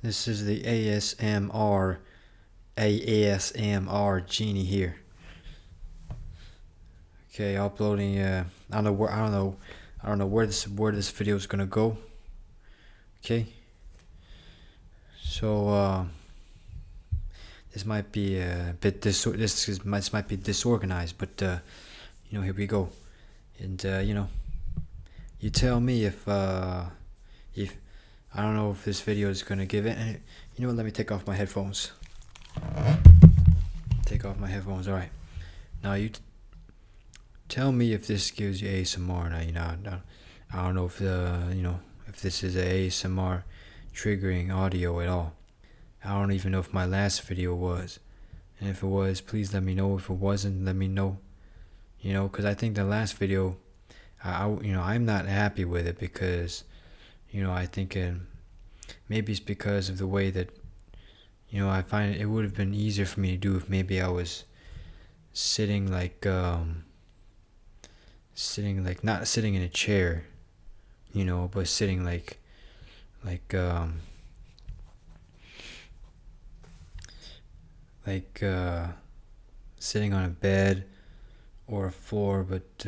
This is the ASMR genie here. Okay, uploading. I don't know where this video is gonna go. Okay, so this might be a bit this might be disorganized, but here we go. And you tell me if I don't know if this video is gonna give it. And you know what? Let me take off my headphones. Take off my headphones. All right. Now tell me if this gives you ASMR. Now, I don't know if if this is a ASMR triggering audio at all. I don't even know if my last video was. And if it was, please let me know. If it wasn't, let me know. Because I think the last video, I'm not happy with it because, I think maybe it's because of the way that, I find it would have been easier for me to do if maybe I was sitting like not sitting in a chair, but sitting like um like sitting on a bed or a floor, but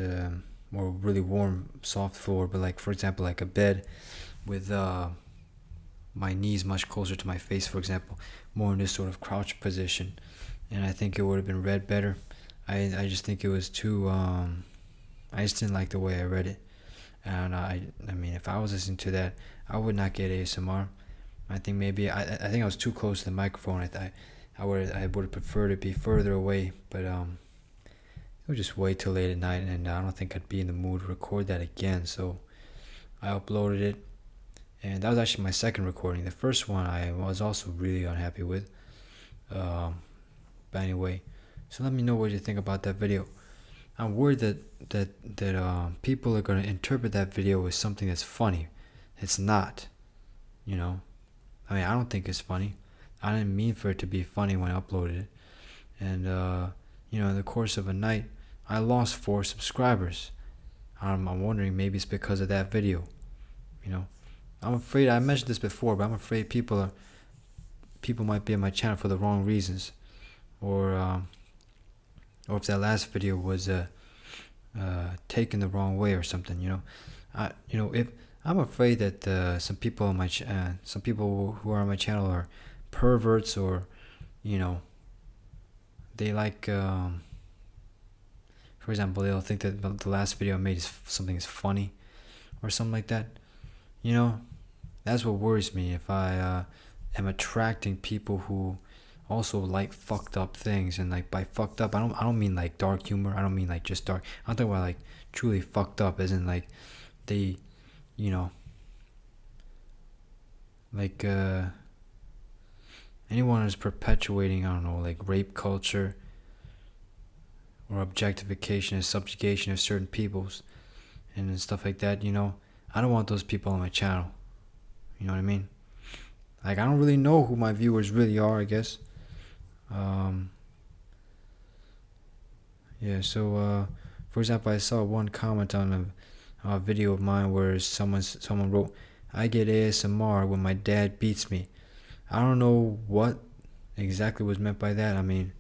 or really warm soft floor, but like for example like a bed with my knees much closer to my face, for example, more in this sort of crouch position. And I think it would have been read better. I just think it was too I just didn't like the way I read it. And I mean, if I was listening to that, I would not get ASMR. I think maybe I think I was too close to the microphone. I would have preferred it be further away, but it was just way too late at night, and I don't think I'd be in the mood to record that again. So I uploaded it, and that was actually my second recording. The first one I was also really unhappy with. But anyway, so let me know what you think about that video. I'm worried that people are going to interpret that video as something that's funny. It's not, I mean, I don't think it's funny. I didn't mean for it to be funny when I uploaded it. And, in the course of a night, I lost 4 subscribers. I'm wondering maybe it's because of that video. I'm afraid, I mentioned this before, but I'm afraid people might be on my channel for the wrong reasons. Or if that last video was taken the wrong way or something, if I'm afraid that some people on some people who are on my channel are perverts, or they like for example, they'll think that the last video I made is something is funny or something like that. That's what worries me. If I am attracting people who also like fucked up things, and like by fucked up, I don't mean like dark humor. I don't mean like just dark. I'm talking about like truly fucked up, as in like they, like anyone who's perpetuating, I don't know, like rape culture or objectification and subjugation of certain peoples and stuff like that. I don't want those people on my channel. You know what I mean? Like, I don't really know who my viewers really are, I guess. Yeah, so for example, I saw one comment on a video of mine where someone wrote, "I get ASMR when my dad beats me." I don't know what exactly was meant by that. I mean,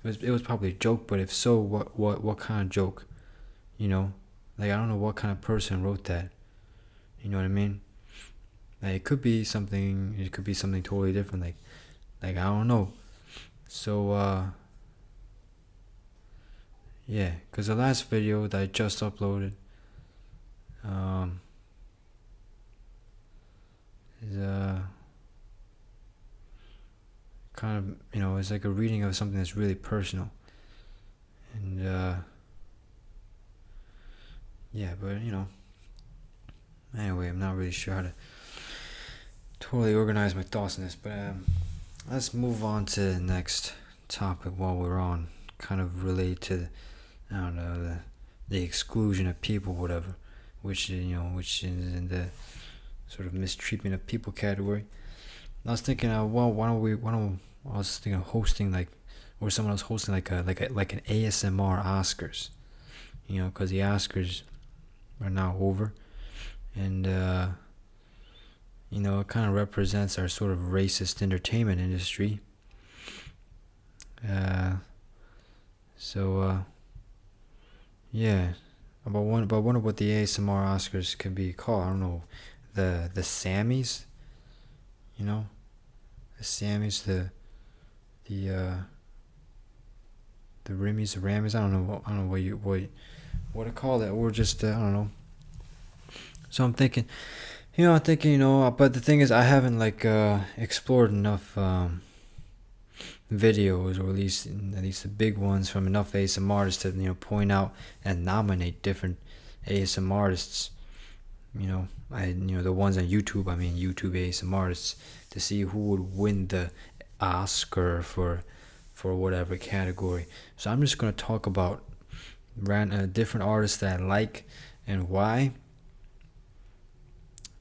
it was probably a joke, but if so, what kind of joke? Like, I don't know what kind of person wrote that. You know what I mean? Like, it could be something totally different. Like I don't know. So yeah, because the last video that I just uploaded is kind of, it's like a reading of something that's really personal. And yeah, but anyway, I'm not really sure how to totally organize my thoughts on this, but let's move on to the next topic while we're on, kind of related to I don't know, the exclusion of people, whatever, which is in the sort of mistreatment of people category. I was thinking, I was thinking of hosting, like, or someone else hosting like an ASMR Oscars, because the Oscars are now over, and it kind of represents our sort of racist entertainment industry. Uh, so yeah, I wonder what the ASMR Oscars could be called. I don't know, the Sammys, the Sammys, the the Rimmys, the Rammies. I don't know what to call it, or just I don't know. So I'm thinking, but the thing is, I haven't explored enough videos, or at least the big ones from enough ASMR artists to point out and nominate different ASMR artists. The ones on YouTube. I mean YouTube ASMR artists, to see who would win the Oscar for whatever category. So I'm just gonna talk about different artists that I like and why.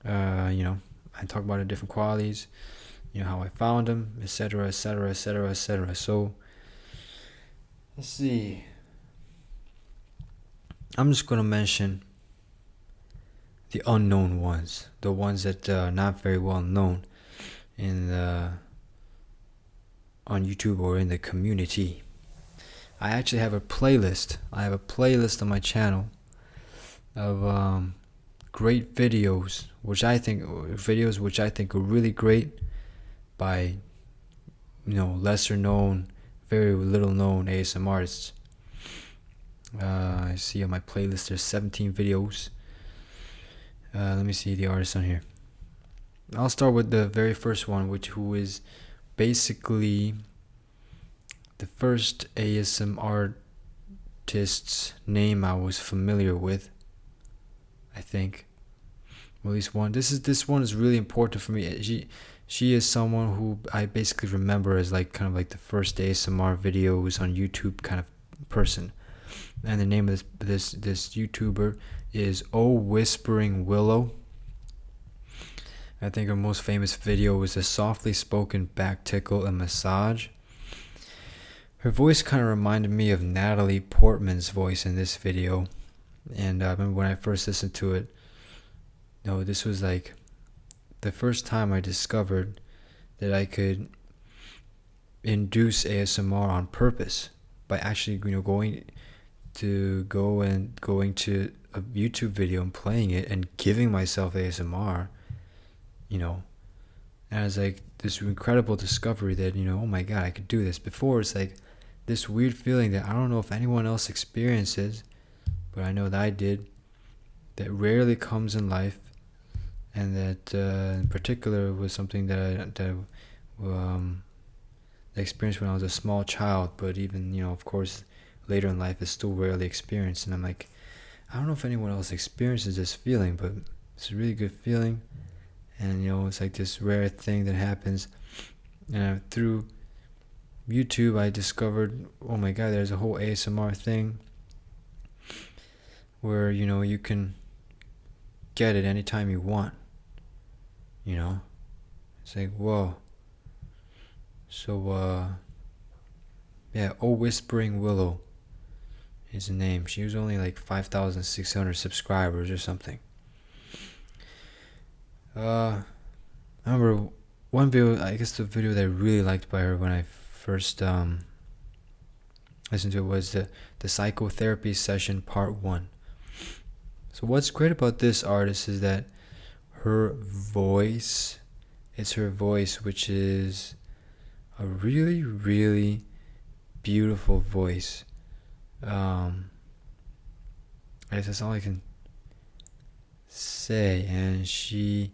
I talk about the different qualities, how I found them, etc., etc., etc., etc. So let's see. I'm just gonna mention the unknown ones, the ones that are not very well known on YouTube or in the community. I actually have a playlist. I have a playlist on my channel of great videos, which I think are really great by lesser known, very little known ASMR artists. I see on my playlist there's 17 videos. Let me see the artists on here. I'll start with the very first one, who is basically the first ASMR artist's name I was familiar with, I think. Well, at least one. This one is really important for me. She is someone who I basically remember as kind of the first ASMR videos on YouTube kind of person. And the name of this YouTuber is Oh Whispering Willow. I think her most famous video was a softly spoken back tickle and massage. Her voice kind of reminded me of Natalie Portman's voice in this video. And I remember when I first listened to it, this was the first time I discovered that I could induce ASMR on purpose by actually going to a YouTube video and playing it and giving myself ASMR. And it's this incredible discovery that oh my god, I could do this. Before, it's this weird feeling that I don't know if anyone else experiences, but I know that I did, that rarely comes in life, and that in particular was something that I experienced when I was a small child, but even of course later in life is still rarely experienced. And I'm I don't know if anyone else experiences this feeling, but it's a really good feeling. And it's this rare thing that happens. And through YouTube I discovered, oh my god, there's a whole ASMR thing where you can get it anytime you want. It's whoa. So yeah, Oh Whispering Willow is the name. She was only 5,600 subscribers or something. I remember one video, I guess the video that I really liked by her when I first listened to it was the psychotherapy session part 1. So what's great about this artist is that it's her voice, which is a really, really beautiful voice. I guess that's all I can say. And she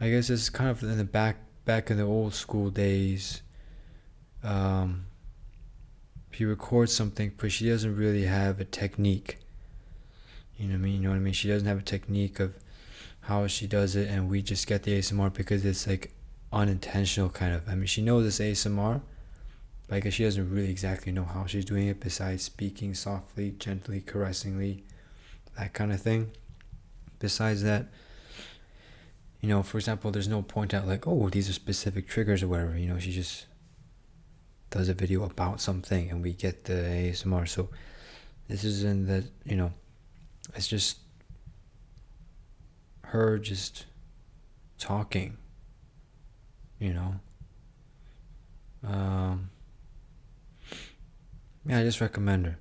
I guess it's kind of in the back in the old school days. She records something, but she doesn't really have a technique. You know what I mean? She doesn't have a technique of how she does it, and we just get the ASMR because it's unintentional kind of. I mean, she knows it's ASMR, but I guess she doesn't really exactly know how she's doing it besides speaking softly, gently, caressingly, that kind of thing. Besides that, for example, there's no point out oh, these are specific triggers or whatever. She just does a video about something and we get the ASMR. So this is in the, it's just her just talking, you know. Yeah, I just recommend her.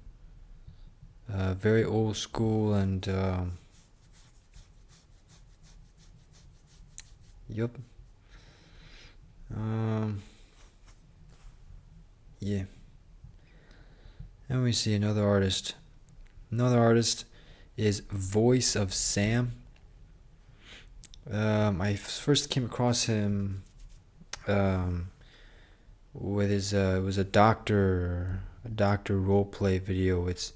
Very old school and yup. Um, yeah. And we see another artist. Another artist is Voice of Sam. I first came across him um, with his it was a doctor roleplay video. It's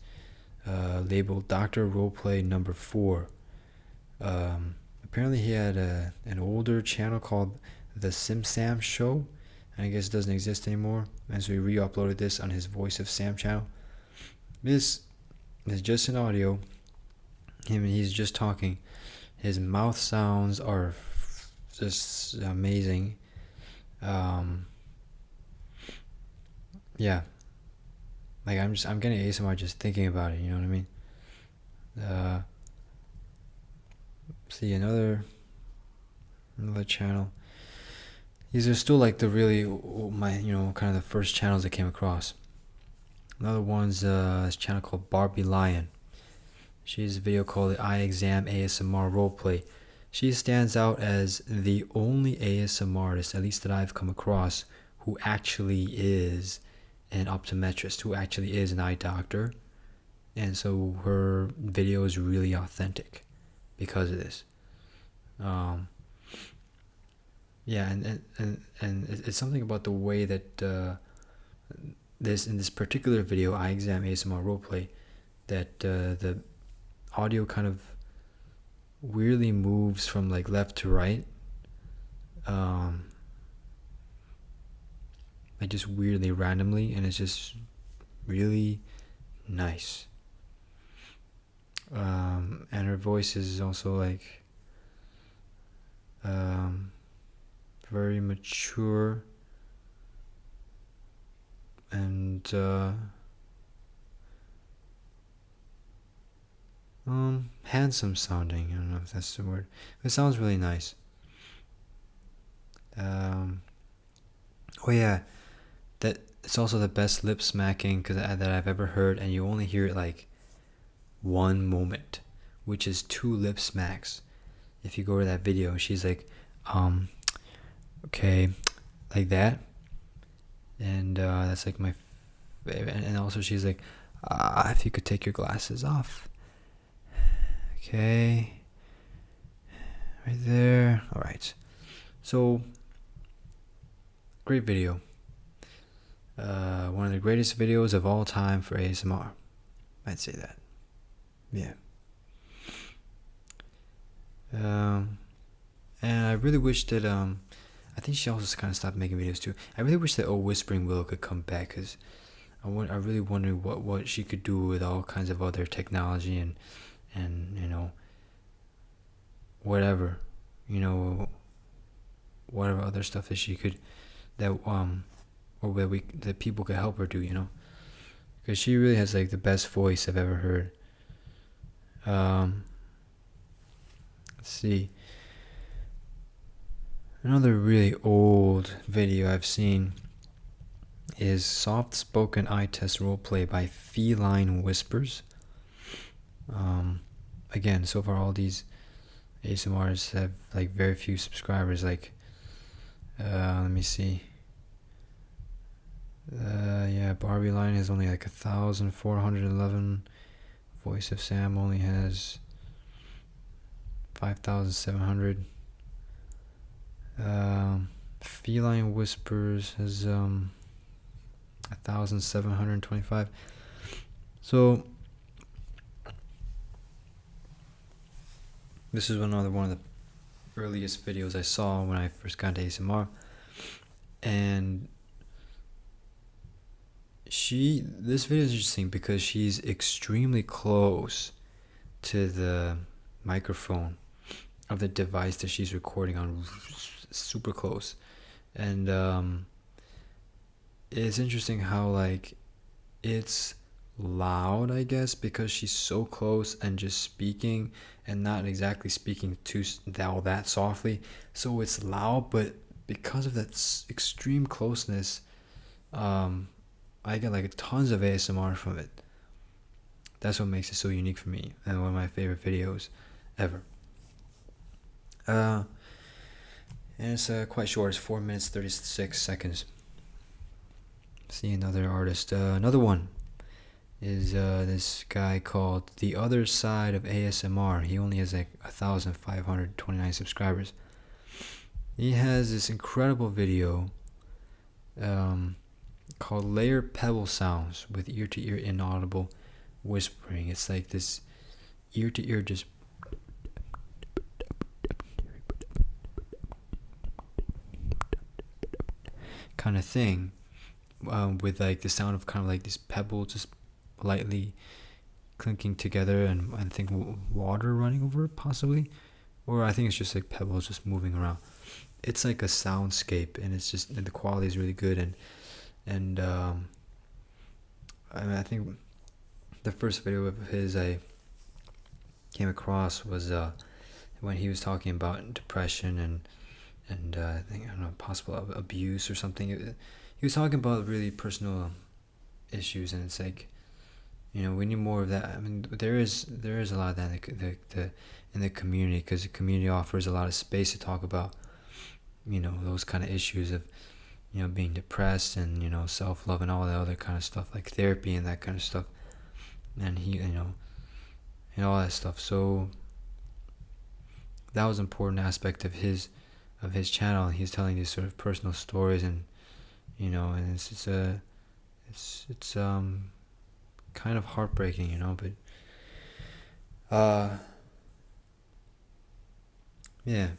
labeled Doctor Roleplay Number 4. Apparently he had an older channel called The Sim Sam Show, and I guess it doesn't exist anymore. And so he re-uploaded this on his Voice of Sam channel. This is just an audio. He's just talking. His mouth sounds are just amazing. Yeah, like I'm getting ASMR just thinking about it. You know what I mean? See another channel. These are still like the really my kind of the first channels I came across. Another one's this channel called Barbie Lion. She has a video called the Eye Exam ASMR Roleplay. She stands out as the only ASMR artist, at least that I've come across, who actually is an optometrist, who actually is an eye doctor. And so her video is really authentic because of this. Yeah, and it's something about the way that in this particular video, Eye Exam ASMR Roleplay, that the audio kind of weirdly moves from like left to right, like just weirdly randomly, and it's just really nice. And her voice is also like very mature and handsome sounding. I don't know if that's the word. It sounds really nice. Oh yeah, that it's also the best lip smacking that I've ever heard, and you only hear it like one moment, which is 2 lip smacks. If you go to that video, she's like, okay, like that, and that's like my favorite. And also she's like, if you could take your glasses off. Okay, right there. All right, so great video. One of the greatest videos of all time for ASMR. I'd say that. Yeah. And I really wish that I think she also kind of stopped making videos too. I really wish that Whispering Willow could come back, because I really wonder what she could do with all kinds of other technology and whatever, whatever other stuff that she could or that people could help her do, because she really has like the best voice I've ever heard. Let's see. Another really old video I've seen is Soft Spoken Eye Test Roleplay by Feline Whispers. Again, so far all these ASMRs have like very few subscribers. Like, let me see. Yeah, Barbie Lion has only like 1,411. Voice of Sam only has 5,700. Feline Whispers has 1,725. So this is one of the earliest videos I saw when I first got into ASMR, and this video is interesting because she's extremely close to the microphone of the device that she's recording on, super close. And it's interesting how like it's loud, I guess, because she's so close and just speaking and not exactly speaking too that softly. So it's loud, but because of that extreme closeness, I get like tons of ASMR from it. That's what makes it so unique for me and one of my favorite videos ever. And it's quite short. It's 4 minutes 36 seconds. See another artist. Another one is this guy called The Other Side of ASMR. He only has like 1,529 subscribers. He has this incredible video called Layer Pebble Sounds with ear-to-ear inaudible whispering. It's like this ear-to-ear just kind of thing, with like the sound of kind of like this pebble just lightly clinking together, and I think water running over it possibly, or I think it's just like pebbles just moving around. It's like a soundscape, and it's just, and the quality is really good, and I mean, I think the first video of his I came across was when he was talking about depression and I think, I don't know, possible abuse or something. He was talking about really personal issues, and it's like, you know, we need more of that. I mean, there is a lot of that in the community, because the community offers a lot of space to talk about, you know, those kind of issues of, you know, being depressed and, you know, self-love and all that other kind of stuff, like therapy and that kind of stuff, and he, you know, and all that stuff. So that was an important aspect of his channel. He's telling these sort of personal stories, and, you know, and it's kind of heartbreaking, you know, but yeah.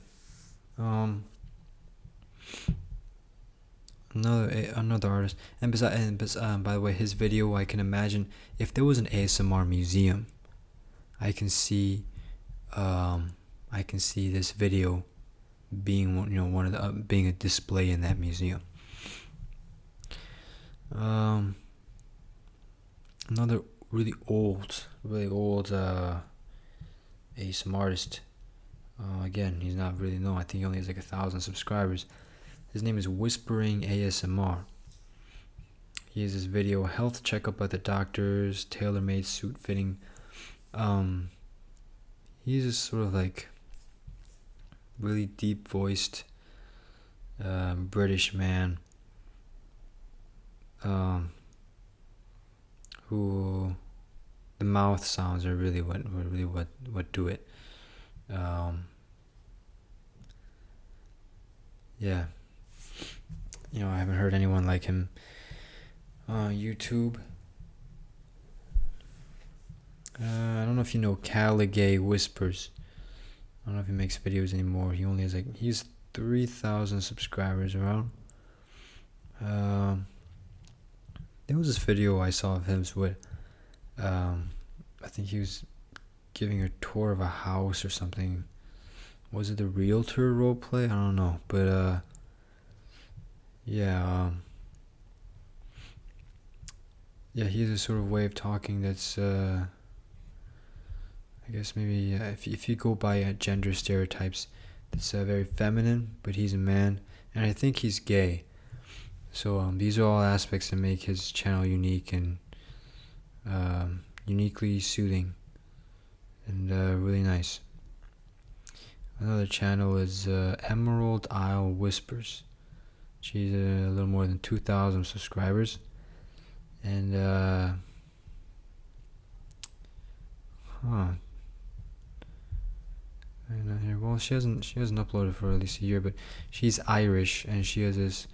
Another artist, and by the way, his video, I can imagine if there was an ASMR museum, I can see this video being one, you know, one of the being a display in that museum. Another really old ASMR artist. Again, he's not really known. I think he only has like 1,000 subscribers. His name is Whispering ASMR. He has this video, health checkup at the doctor's, tailor-made suit fitting. He's just sort of like really deep voiced British man, who the mouth sounds are really what do it. Yeah, you know, I haven't heard anyone like him on YouTube. I don't know if you know Caligay Whispers. I don't know if he makes videos anymore. He only has like, he's 3,000 subscribers around. There was this video I saw of him with, I think he was giving a tour of a house or something. Was it the realtor roleplay? I don't know, but yeah, yeah, he has a sort of way of talking that's, I guess maybe if you go by gender stereotypes, that's very feminine, but he's a man, and I think he's gay. So these are all aspects that make his channel unique and uniquely soothing and really nice. Another channel is Emerald Isle Whispers. She's a little more than 2,000 subscribers, and not here. Well, she hasn't uploaded for at least a year, but she's Irish, and she has this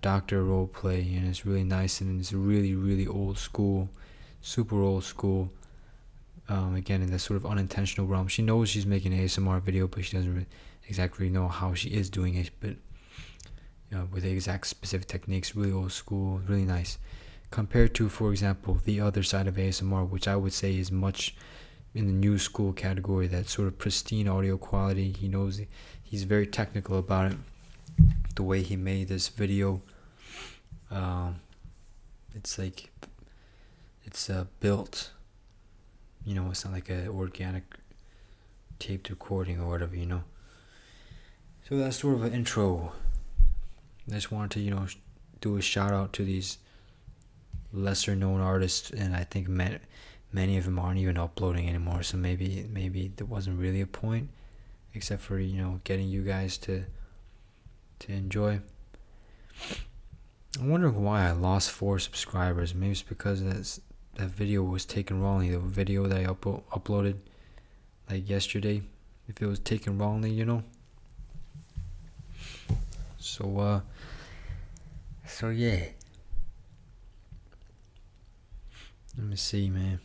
doctor role play, and it's really nice, and it's really old school, super old school. Again, in that sort of unintentional realm. She knows she's making an ASMR video, but she doesn't really exactly know how she is doing it. But, you know, with the exact specific techniques, really old school, really nice. Compared to, for example, The Other Side of ASMR, which I would say is much in the new school category, that sort of pristine audio quality. He knows he's very technical about it. The way he made this video, it's it's built. It's not like an organic taped recording or whatever. So that's sort of an intro. I just wanted to do a shout out to these lesser known artists, and I think many of them aren't even uploading anymore. So maybe there wasn't really a point, except for getting you guys to enjoy. I'm wondering why I lost 4 subscribers. Maybe it's because that video was taken wrongly. The video that I uploaded like yesterday, if it was taken wrongly, So yeah. Let me see, man.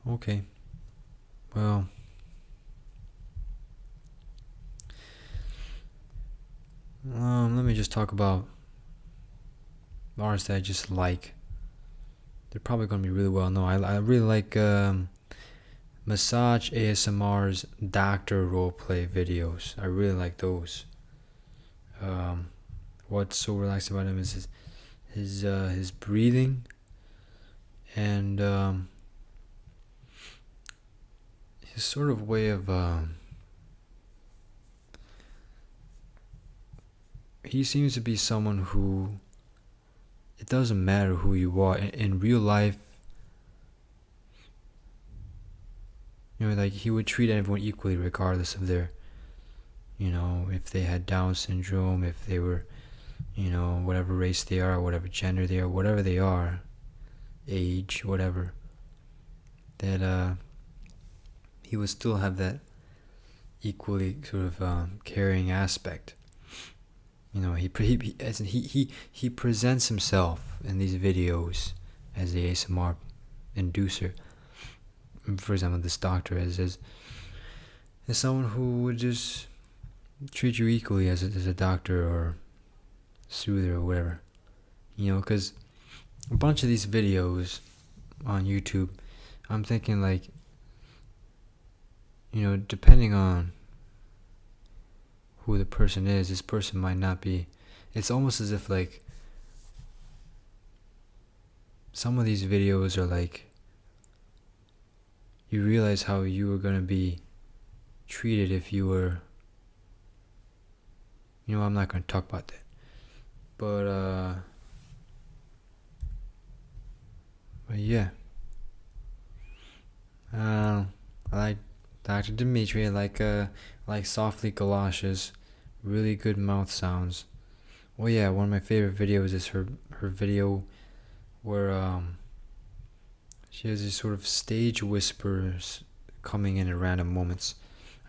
Okay. Well, let me just talk about artists that I just like. They're probably going to be really well known. I really like Massage ASMR's doctor roleplay videos. I really like those. What's so relaxing about him is his breathing and his sort of way of he seems to be someone who, it doesn't matter who you are in real life. Like he would treat everyone equally regardless of their, if they had Down syndrome, if they were, whatever race they are, whatever gender they are, whatever they are, age, whatever, that he would still have that equally sort of caring aspect. He presents himself in these videos as the ASMR inducer. For example, this doctor as someone who would just treat you equally as a doctor or soother or whatever. Because a bunch of these videos on YouTube, I'm thinking like, depending on who the person is, this person might not be. It's almost as if like some of these videos are like, you realize how you were gonna be treated if you were, I'm not gonna talk about that, but yeah, I like Dr. Dimitri. I like Softly Galoshes, really good mouth sounds. Oh yeah, one of my favorite videos is her video where she has these sort of stage whispers coming in at random moments.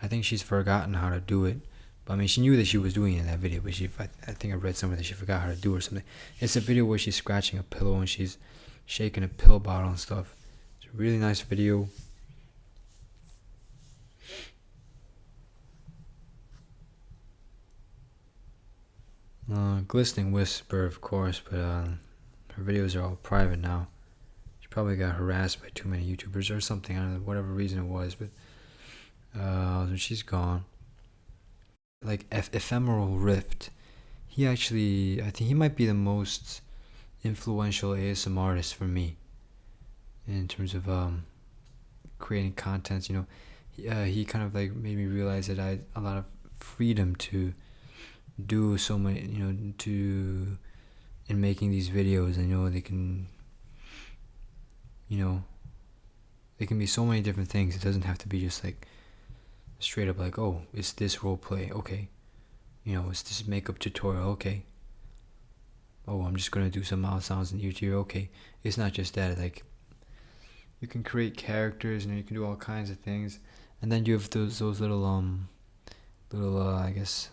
I think she's forgotten how to do it. But I mean, she knew that she was doing it in that video, but I think I read somewhere that she forgot how to do it or something. It's a video where she's scratching a pillow and she's shaking a pill bottle and stuff. It's a really nice video. Glistening Whisper, of course, but her videos are all private now. She probably got harassed by too many YouTubers or something. I don't know, whatever reason it was, but she's gone. Like Ephemeral Rift, I think he might be the most influential ASMR artist for me in terms of creating contents. He kind of like made me realize that I had a lot of freedom to do so many, in making these videos. They can, they can be so many different things. It doesn't have to be just like straight up like, oh, it's this role play, okay, it's this makeup tutorial, okay, oh, I'm just gonna do some mouth sounds in YouTube, okay. It's not just that. Like, you can create characters and you can do all kinds of things, and then you have those little I guess,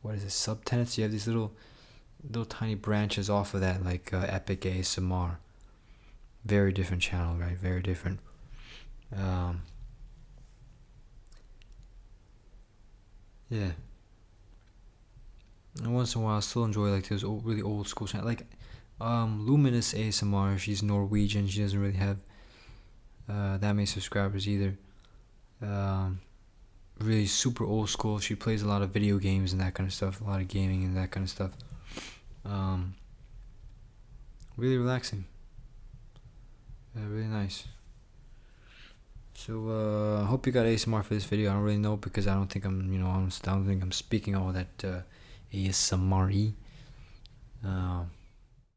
what is it, subtenants. You have these little tiny branches off of that, like Epic ASMR. Very different channel, right? Very different. Yeah. And once in a while, I still enjoy like those really old school channels. Like Luminous ASMR. She's Norwegian. She doesn't really have that many subscribers either. really super old school. She plays a lot of video games and that kind of stuff, a lot of gaming and that kind of stuff. Um, really relaxing. Really nice. So I hope you got ASMR for this video. I don't really know because I don't think I'm, I don't think I'm speaking all that ASMR-y.